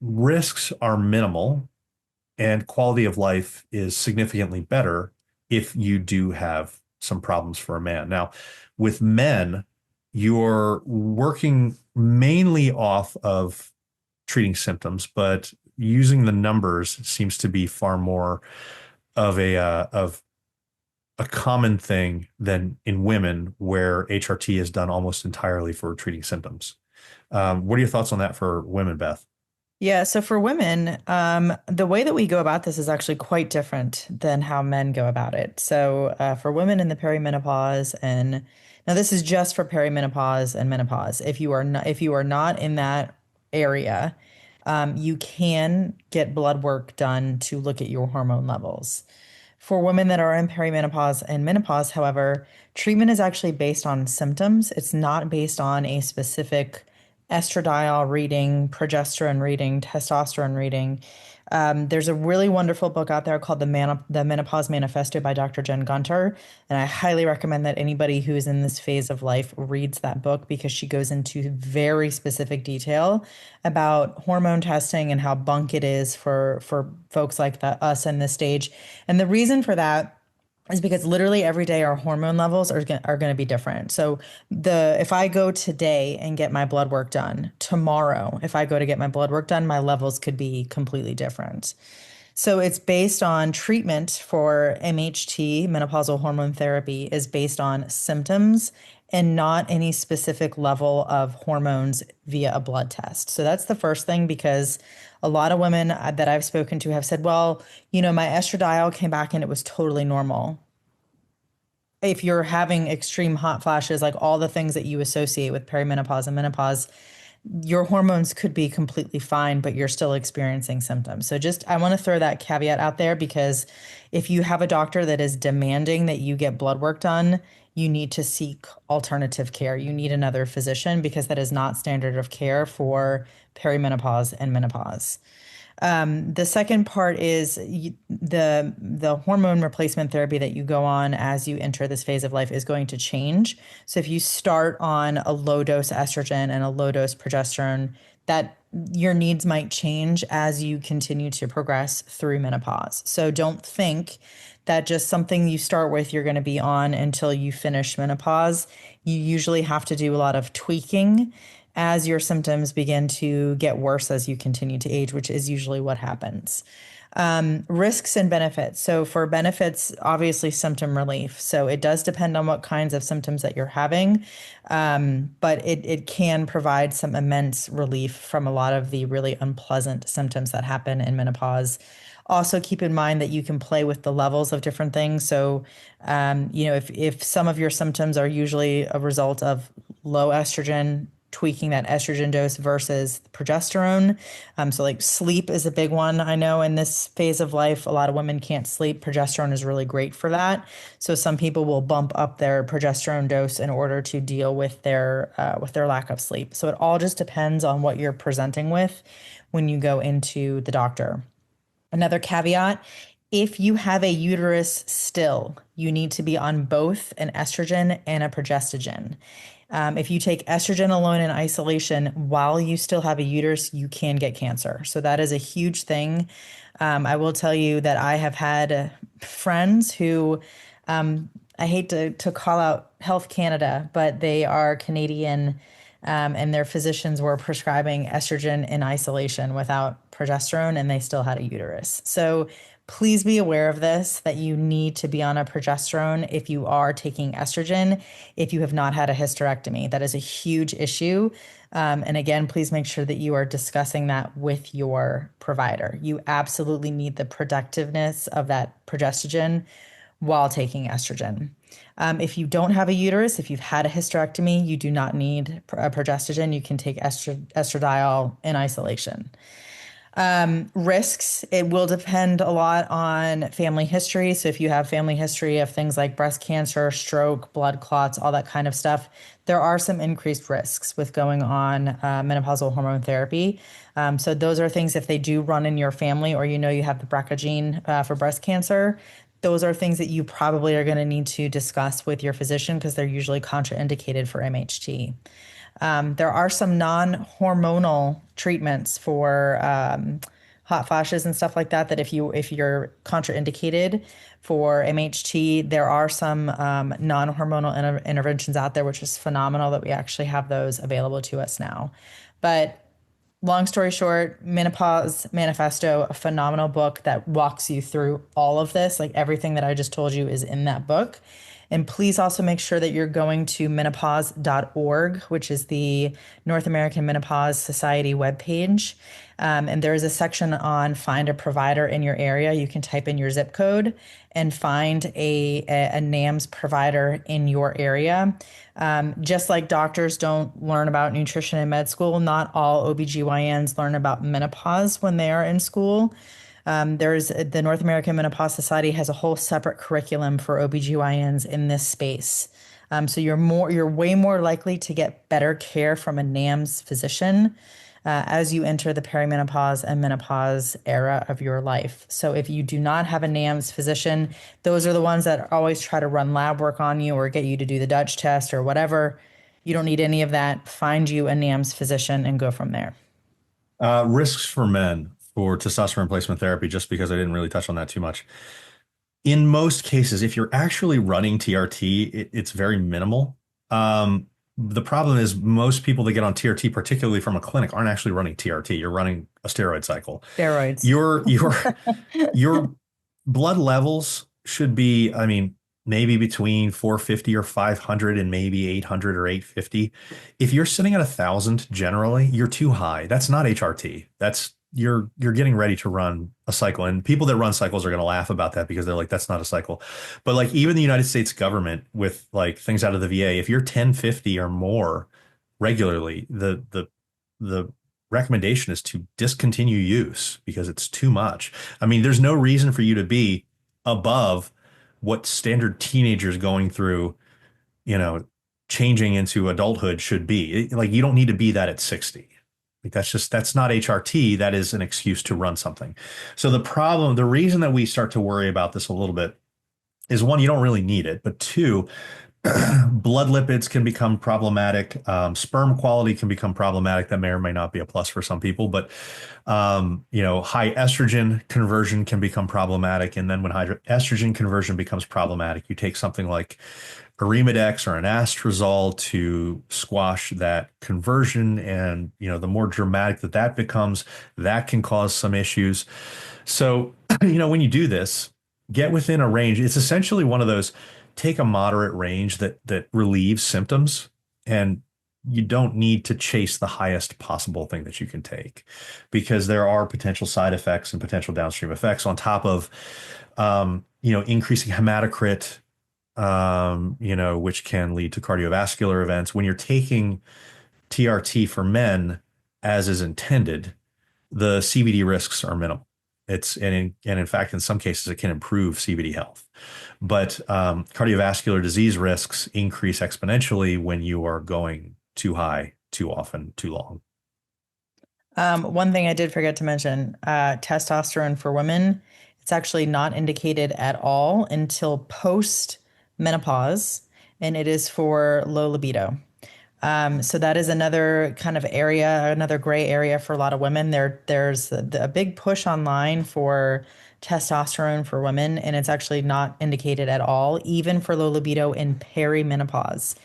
risks are minimal and quality of life is significantly better if you do have some problems for a man. Now, with men, you're working mainly off of treating symptoms, but using the numbers seems to be far more of a common thing than in women, where HRT is done almost entirely for treating symptoms. What are your thoughts on that for women, Beth? Yeah, so for women, the way that we go about this is actually quite different than how men go about it. So for women in the perimenopause, and now this is just for perimenopause and menopause. If you are not in that area, you can get blood work done to look at your hormone levels. For women that are in perimenopause and menopause, however, treatment is actually based on symptoms. It's not based on a specific estradiol reading, progesterone reading, testosterone reading. There's a really wonderful book out there called the Menopause Manifesto by Dr. Jen Gunter, and I highly recommend that anybody who is in this phase of life reads that book because she goes into very specific detail about hormone testing and how bunk it is for folks like us in this stage. And the reason for that is because literally every day our hormone levels are going to be different. So if I go today and get my blood work done, tomorrow if I go to get my blood work done, my levels could be completely different. So it's based on treatment for MHT, menopausal hormone therapy, is based on symptoms and not any specific level of hormones via a blood test. So that's the first thing, because a lot of women that I've spoken to have said, well, my estradiol came back and it was totally normal. If you're having extreme hot flashes, like all the things that you associate with perimenopause and menopause, your hormones could be completely fine, but you're still experiencing symptoms. So I want to throw that caveat out there, because if you have a doctor that is demanding that you get blood work done, you need to seek alternative care. You need another physician, because that is not standard of care for perimenopause and menopause. The second part is the hormone replacement therapy that you go on as you enter this phase of life is going to change. So if you start on a low dose estrogen and a low dose progesterone, that your needs might change as you continue to progress through menopause. So don't think that just something you start with you're going to be on until you finish menopause. You usually have to do a lot of tweaking as your symptoms begin to get worse as you continue to age, which is usually what happens. Risks and benefits. So for benefits, obviously symptom relief. So it does depend on what kinds of symptoms that you're having, but it can provide some immense relief from a lot of the really unpleasant symptoms that happen in menopause. Also, keep in mind that you can play with the levels of different things. So, if some of your symptoms are usually a result of low estrogen, tweaking that estrogen dose versus progesterone. So like sleep is a big one. I know in this phase of life, a lot of women can't sleep. Progesterone is really great for that. So some people will bump up their progesterone dose in order to deal with their lack of sleep. So it all just depends on what you're presenting with when you go into the doctor. Another caveat, if you have a uterus still, you need to be on both an estrogen and a progestogen. If you take estrogen alone in isolation while you still have a uterus, you can get cancer. So that is a huge thing. I will tell you that I have had friends who, I hate to call out Health Canada, but they are Canadian, and their physicians were prescribing estrogen in isolation without progesterone, and they still had a uterus. So please be aware of this, that you need to be on a progesterone if you are taking estrogen, if you have not had a hysterectomy. That is a huge issue. And again, please make sure that you are discussing that with your provider. You absolutely need the productiveness of that progestogen while taking estrogen. If you don't have a uterus, if you've had a hysterectomy, you do not need a progestogen. You can take estradiol in isolation. Risks, it will depend a lot on family history. So if you have family history of things like breast cancer, stroke, blood clots, all that kind of stuff, there are some increased risks with going on menopausal hormone therapy. So those are things, if they do run in your family, or you have the BRCA gene for breast cancer, those are things that you probably are going to need to discuss with your physician, because they're usually contraindicated for MHT. There are some non-hormonal treatments for hot flashes and stuff like that, that if you're contraindicated for MHT, there are some non-hormonal interventions out there, which is phenomenal that we actually have those available to us now. But long story short, Menopause Manifesto, a phenomenal book that walks you through all of this. Like everything that I just told you is in that book. And please also make sure that you're going to menopause.org, which is the North American Menopause Society webpage. And there is a section on find a provider in your area. You can type in your zip code and find a NAMS provider in your area. Just like doctors don't learn about nutrition in med school, not all OBGYNs learn about menopause when they are in school. There's the North American Menopause Society has a whole separate curriculum for OBGYNs in this space. So you're way more likely to get better care from a NAMS physician as you enter the perimenopause and menopause era of your life. So if you do not have a NAMS physician, those are the ones that always try to run lab work on you or get you to do the Dutch test or whatever. You don't need any of that. Find you a NAMS physician and go from there. Risks for men for testosterone replacement therapy, just because I didn't really touch on that too much. In most cases, if you're actually running TRT, it's very minimal. The problem is most people that get on TRT, particularly from a clinic, aren't actually running TRT. You're running a steroid cycle. Steroids. Your blood levels should be, I mean, maybe between 450 or 500 and maybe 800 or 850. If you're sitting at 1,000, generally, you're too high. That's not HRT. That's you're getting ready to run a cycle. And people that run cycles are going to laugh about that because they're like, that's not a cycle. But like even the United States government with like things out of the VA, if you're 1050 or more regularly, the recommendation is to discontinue use because it's too much. I mean, there's no reason for you to be above what standard teenagers going through, you know, changing into adulthood should be. Like you don't need to be that at 60. Like that's not HRT. That is an excuse to run something. So the reason that we start to worry about this a little bit is one, you don't really need it, but two, blood lipids can become problematic. Sperm quality can become problematic. That may or may not be a plus for some people, but high estrogen conversion can become problematic. And then when estrogen conversion becomes problematic, you take something like Arimidex or an anastrozole to squash that conversion. And, the more dramatic that becomes, that can cause some issues. So, when you do this, get within a range. It's essentially one of those, take a moderate range that relieves symptoms, and you don't need to chase the highest possible thing that you can take because there are potential side effects and potential downstream effects on top of, increasing hematocrit, which can lead to cardiovascular events. When you're taking TRT for men, as is intended, the CVD risks are minimal. And in fact, in some cases, it can improve CVD health. But cardiovascular disease risks increase exponentially when you are going too high, too often, too long. One thing I did forget to mention, testosterone for women, it's actually not indicated at all until post menopause, and it is for low libido. So that is another kind of area, another gray area for a lot of women. There's a big push online for testosterone for women, and it's actually not indicated at all, even for low libido in perimenopause.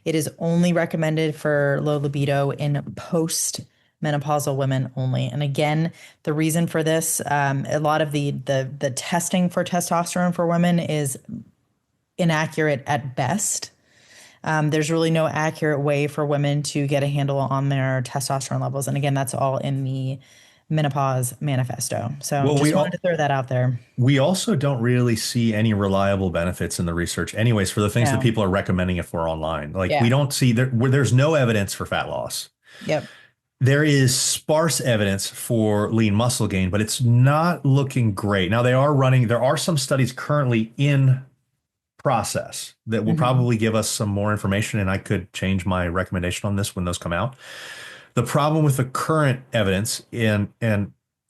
It is only recommended for low libido in post-menopausal women only. And again, the reason for this, a lot of the testing for testosterone for women is inaccurate at best. There's really no accurate way for women to get a handle on their testosterone levels. And again, that's all in the Menopause Manifesto. So just wanted to throw that out there. We also don't really see any reliable benefits in the research anyways for the things that people are recommending it for online. Like we don't see there's no evidence for fat loss. Yep. There is sparse evidence for lean muscle gain, but it's not looking great. Now there are some studies currently in process that will probably give us some more information, and I could change my recommendation on this when those come out. The problem with the current evidence and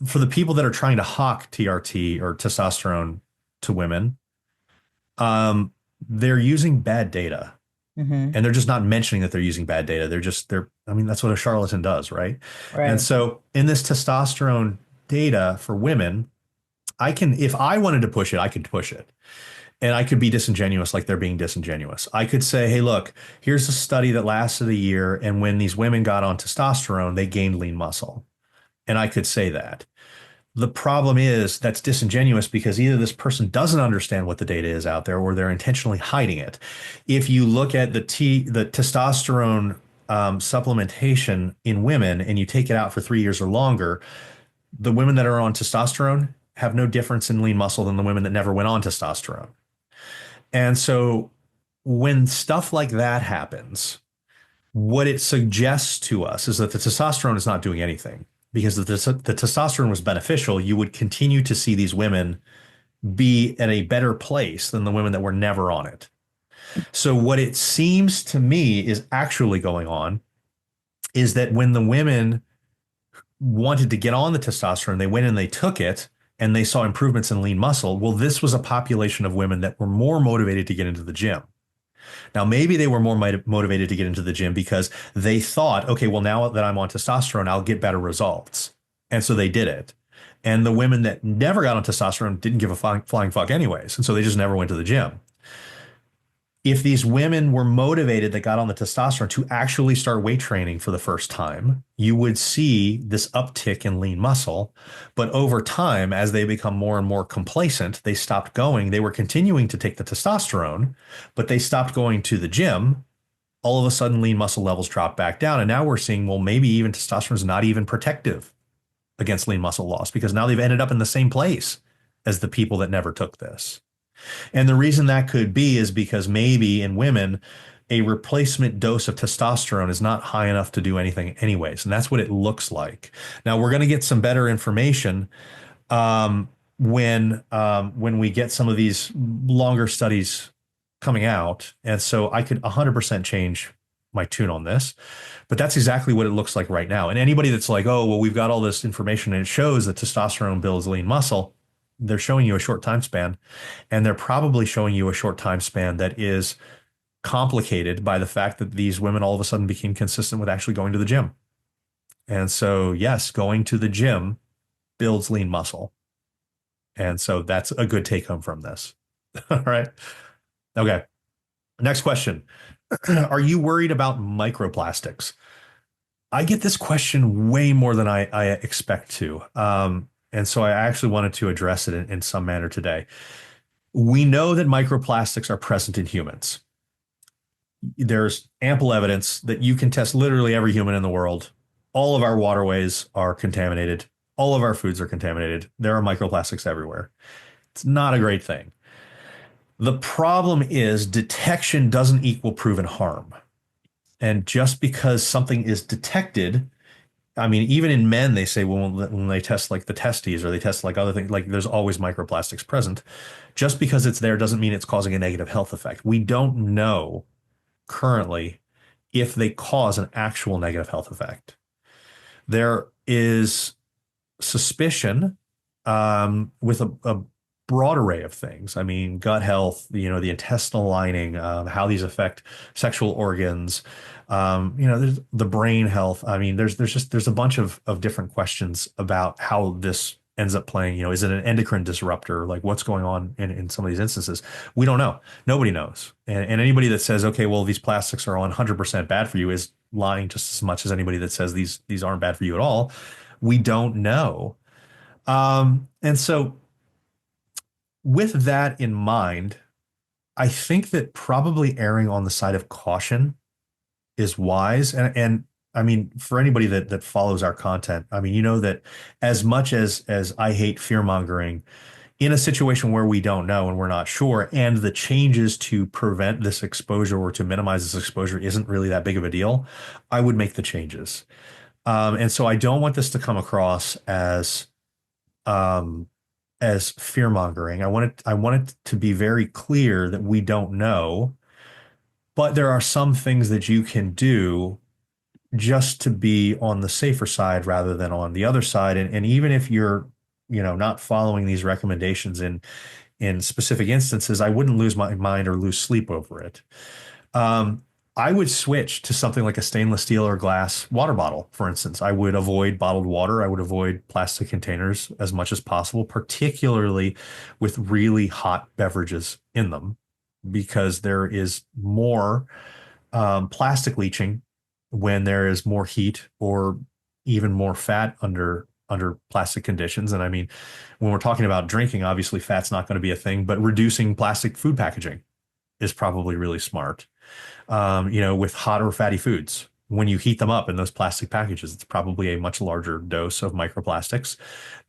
for the people that are trying to hawk TRT or testosterone to women, they're using bad data. And they're just not mentioning that they're using bad data. That's what a charlatan does, right? And so in this testosterone data for women, I can, if I wanted to push it, I could push it. And I could be disingenuous like they're being disingenuous. I could say, hey, look, here's a study that lasted a year. And when these women got on testosterone, they gained lean muscle. And I could say that. The problem is that's disingenuous because either this person doesn't understand what the data is out there or they're intentionally hiding it. If you look at the testosterone supplementation in women and you take it out for 3 years or longer, the women that are on testosterone have no difference in lean muscle than the women that never went on testosterone. And so when stuff like that happens, what it suggests to us is that the testosterone is not doing anything because if the testosterone was beneficial, you would continue to see these women be at a better place than the women that were never on it. So what it seems to me is actually going on is that when the women wanted to get on the testosterone, they went and they took it and they saw improvements in lean muscle. Well, this was a population of women that were more motivated to get into the gym. Now, maybe they were more motivated to get into the gym because they thought, okay, well, now that I'm on testosterone, I'll get better results. And so they did it. And the women that never got on testosterone didn't give a flying fuck anyways. And so they just never went to the gym. If these women were motivated that got on the testosterone to actually start weight training for the first time, you would see this uptick in lean muscle. But over time, as they become more and more complacent, they stopped going. They were continuing to take the testosterone, but they stopped going to the gym. All of a sudden, lean muscle levels dropped back down. And now we're seeing, well, maybe even testosterone is not even protective against lean muscle loss because now they've ended up in the same place as the people that never took this. And the reason that could be is because maybe in women, a replacement dose of testosterone is not high enough to do anything anyways. And that's what it looks like. Now we're going to get some better information when we get some of these longer studies coming out. And so I could 100% change my tune on this, but that's exactly what it looks like right now. And anybody that's like, oh, well, we've got all this information and it shows that testosterone builds lean muscle. They're showing you a short time span, and they're probably showing you a short time span that is complicated by the fact that these women all of a sudden became consistent with actually going to the gym. And so, yes, going to the gym builds lean muscle. And so that's a good take home from this. All right. Okay. Next question. Are you worried about microplastics? I get this question way more than I expect to. And so I actually wanted to address it in some manner today. We know that microplastics are present in humans. There's ample evidence that you can test literally every human in the world. All of our waterways are contaminated. All of our foods are contaminated. There are microplastics everywhere. It's not a great thing. The problem is detection doesn't equal proven harm. And just because something is detected, I mean, even in men, they say, well, when they test like the testes or they test like other things, like there's always microplastics present. Just because it's there doesn't mean it's causing a negative health effect. We don't know currently if they cause an actual negative health effect. There is suspicion with a broad array of things. I mean, gut health, the intestinal lining, how these affect sexual organs, there's the brain health. I mean, there's a bunch of different questions about how this ends up playing. Is it an endocrine disruptor? Like what's going on in some of these instances? We don't know. Nobody knows. And anybody that says, okay, well, these plastics are 100% bad for you is lying just as much as anybody that says these aren't bad for you at all. We don't know. And so with that in mind, I think that probably erring on the side of caution is wise. And I mean, for anybody that follows our content, I mean, that as much as I hate fear mongering, in a situation where we don't know and we're not sure, and the changes to prevent this exposure or to minimize this exposure isn't really that big of a deal, I would make the changes. And so I don't want this to come across as fear mongering. I want it to be very clear that we don't know, but there are some things that you can do just to be on the safer side rather than on the other side. And even if you're, not following these recommendations in specific instances, I wouldn't lose my mind or lose sleep over it. I would switch to something like a stainless steel or glass water bottle, for instance. I would avoid bottled water. I would avoid plastic containers as much as possible, particularly with really hot beverages in them, because there is more plastic leaching when there is more heat or even more fat under plastic conditions. And I mean, when we're talking about drinking, obviously fat's not going to be a thing, but reducing plastic food packaging is probably really smart. With hot or fatty foods, when you heat them up in those plastic packages, it's probably a much larger dose of microplastics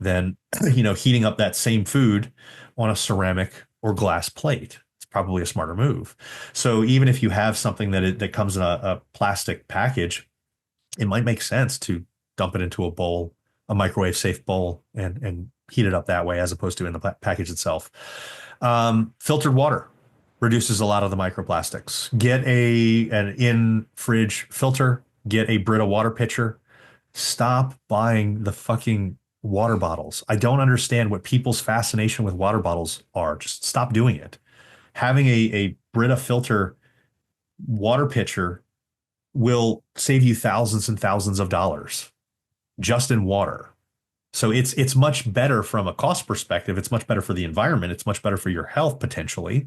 than, heating up that same food on a ceramic or glass plate. It's probably a smarter move. So even if you have something that comes in a plastic package, it might make sense to dump it into a bowl, a microwave safe bowl, and heat it up that way as opposed to in the package itself. Filtered water reduces a lot of the microplastics. Get an in fridge filter, get a Brita water pitcher. Stop buying the fucking water bottles. I don't understand what people's fascination with water bottles are. Just stop doing it. Having a Brita filter water pitcher will save you thousands and thousands of dollars just in water. So it's much better from a cost perspective. It's much better for the environment. It's much better for your health potentially.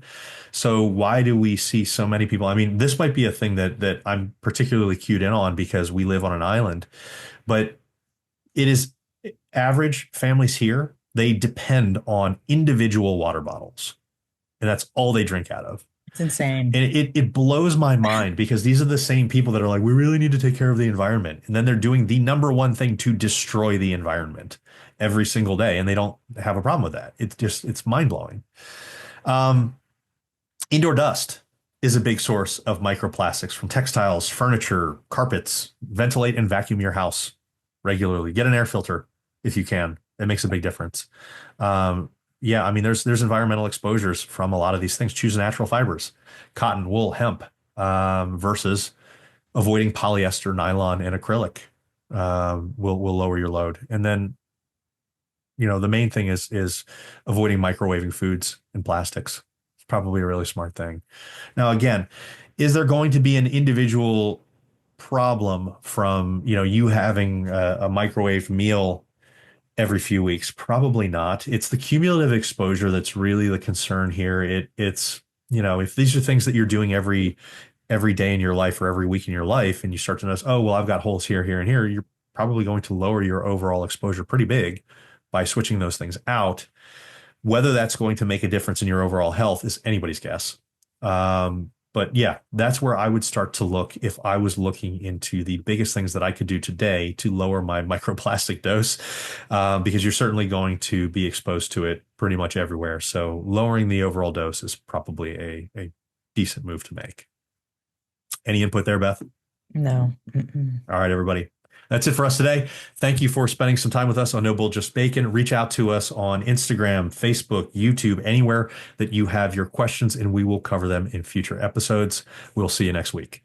So why do we see so many people? I mean, this might be a thing that I'm particularly cued in on because we live on an island, but it is average families here. They depend on individual water bottles, and that's all they drink out of. It's insane. And it blows my mind because these are the same people that are like, we really need to take care of the environment. And then they're doing the number one thing to destroy the environment every single day. And they don't have a problem with that. It's mind blowing. Indoor dust is a big source of microplastics from textiles, furniture, carpets. Ventilate and vacuum your house regularly. Get an air filter if you can. It makes a big difference. Yeah, I mean, there's environmental exposures from a lot of these things. Choose natural fibers, cotton, wool, hemp, versus avoiding polyester, nylon, and acrylic. Will lower your load. And then, the main thing is avoiding microwaving foods and plastics. It's probably a really smart thing. Now, again, is there going to be an individual problem from, you having a microwave meal every few weeks? Probably not. It's the cumulative exposure that's really the concern here. It's if these are things that you're doing every day in your life or every week in your life, and you start to notice, oh well, I've got holes here, here, and here, you're probably going to lower your overall exposure pretty big by switching those things out. Whether that's going to make a difference in your overall health is anybody's guess. But yeah, that's where I would start to look if I was looking into the biggest things that I could do today to lower my microplastic dose, because you're certainly going to be exposed to it pretty much everywhere. So lowering the overall dose is probably a decent move to make. Any input there, Beth? No. All right, everybody. That's it for us today. Thank you for spending some time with us on No Bull Just Bacon. Reach out to us on Instagram, Facebook, YouTube, anywhere that you have your questions, and we will cover them in future episodes. We'll see you next week.